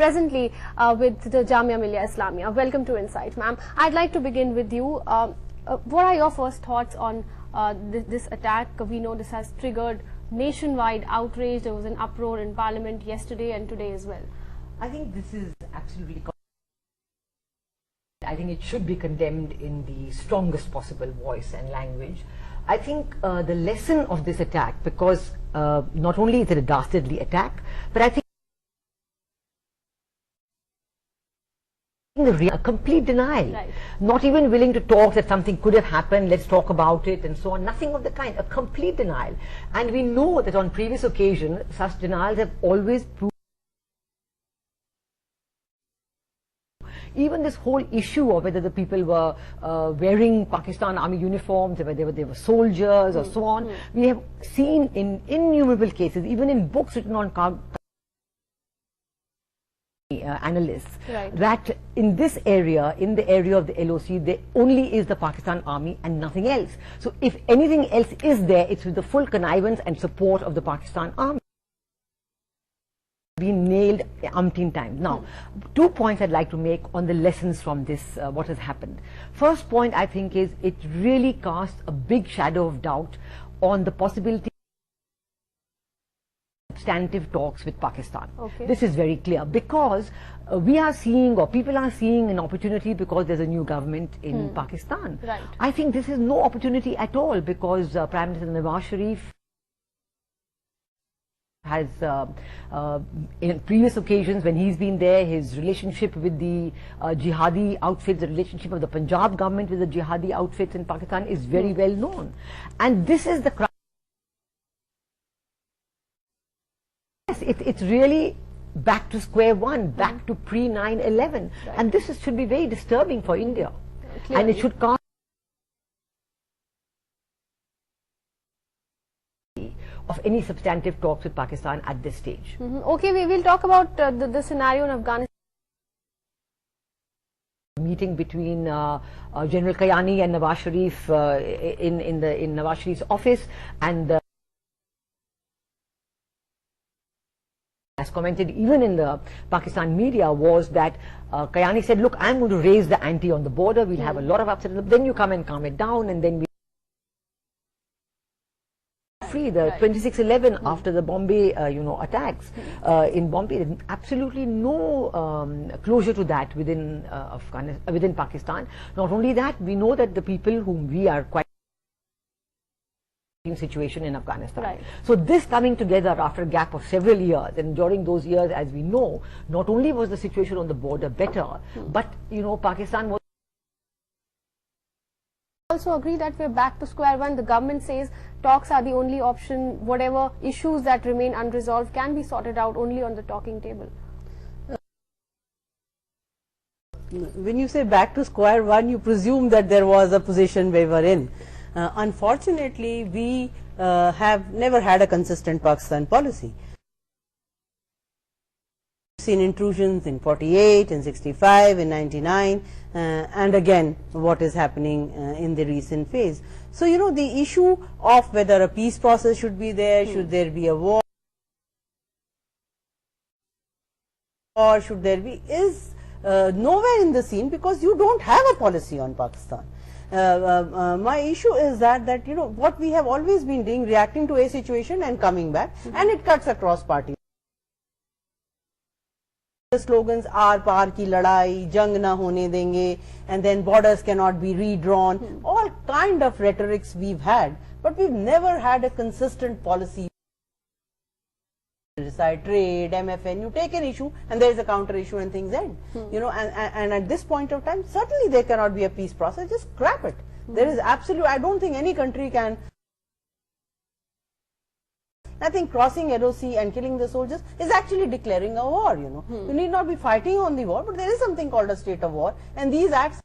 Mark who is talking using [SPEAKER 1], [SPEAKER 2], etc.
[SPEAKER 1] presently with the Jamia Millia Islamia. Welcome to Insight, ma'am. I'd like to begin with you. What are your first thoughts on this attack? We know this has triggered nationwide outrage. There was an uproar in Parliament yesterday and today as well.
[SPEAKER 2] I think this is absolutely. I think it should be condemned in the strongest possible voice and language. I think the lesson of this attack, because not only is it a dastardly attack, but I think a complete denial,
[SPEAKER 1] right.
[SPEAKER 2] Not even willing to talk that something could have happened, let's talk about it and so on, nothing of the kind, a complete denial. And we know that on previous occasions such denials have always proved. Even this whole issue of whether the people were wearing Pakistan army uniforms, whether they were soldiers or so on, we have seen in innumerable cases, even in books written on analysts,
[SPEAKER 1] right.
[SPEAKER 2] that in this area, in the area of the LOC, there only is the Pakistan army and nothing else. So if anything else is there, it's with the full connivance and support of the Pakistan army. Been nailed umpteen times. Now, 2 points I'd like to make on the lessons from this, what has happened. First point I think is it really casts a big shadow of doubt on the possibility of substantive talks with Pakistan.
[SPEAKER 1] Okay.
[SPEAKER 2] This is very clear because we are seeing, or people are seeing, an opportunity because there's a new government in Pakistan.
[SPEAKER 1] Right.
[SPEAKER 2] I think this is no opportunity at all because Prime Minister Nawaz Sharif has in previous occasions when he's been there, his relationship with the jihadi outfits, the relationship of the Punjab government with the jihadi outfits in Pakistan is very well known. And this is the crisis. It's really back to square one, back to pre-9/11.
[SPEAKER 1] Right.
[SPEAKER 2] And this should be very disturbing for India.
[SPEAKER 1] Clearly.
[SPEAKER 2] And it should cause of any substantive talks with Pakistan at this stage.
[SPEAKER 1] Okay, we will talk about the scenario in Afghanistan.
[SPEAKER 2] Meeting between General Kayani and Nawaz Sharif in Nawaz Sharif's office, and as commented even in the Pakistan media, was that Kayani said, look, I'm going to raise the ante on the border, we'll have a lot of upset, then you come and calm it down, and then we free the
[SPEAKER 1] right.
[SPEAKER 2] 26/11 after the Bombay attacks in Bombay. Absolutely no closure to that within within Pakistan. Not only that, we know that the people whom we are quite situation in Afghanistan.
[SPEAKER 1] Right.
[SPEAKER 2] So this coming together after a gap of several years, and during those years, as we know, not only was the situation on the border better, but Pakistan was
[SPEAKER 1] also agree that we're back to square one. The government says talks are the only option. Whatever issues that remain unresolved can be sorted out only on the talking table.
[SPEAKER 3] When you say back to square one, you presume that there was a position we were in. Unfortunately, we have never had a consistent Pakistan policy. Seen intrusions in 48, in 65, in 99, and again what is happening in the recent phase. So the issue of whether a peace process should be there, should there be a war, or should there be, is nowhere in the scene because you don't have a policy on Pakistan. My issue is that what we have always been doing, reacting to a situation and coming back, and it cuts across parties. The slogans are "Paar ki ladai," "Jang na hone denge," and then "Borders cannot be redrawn." All kind of rhetorics we've had, but we've never had a consistent policy. Decide trade, MFN, you take an issue and there is a counter issue and things end. And at this point of time, certainly there cannot be a peace process, just scrap it. There is absolute, I don't think any country can. I think crossing LOC and killing the soldiers is actually declaring a war, You need not be fighting on the war, but there is something called a state of war, and these acts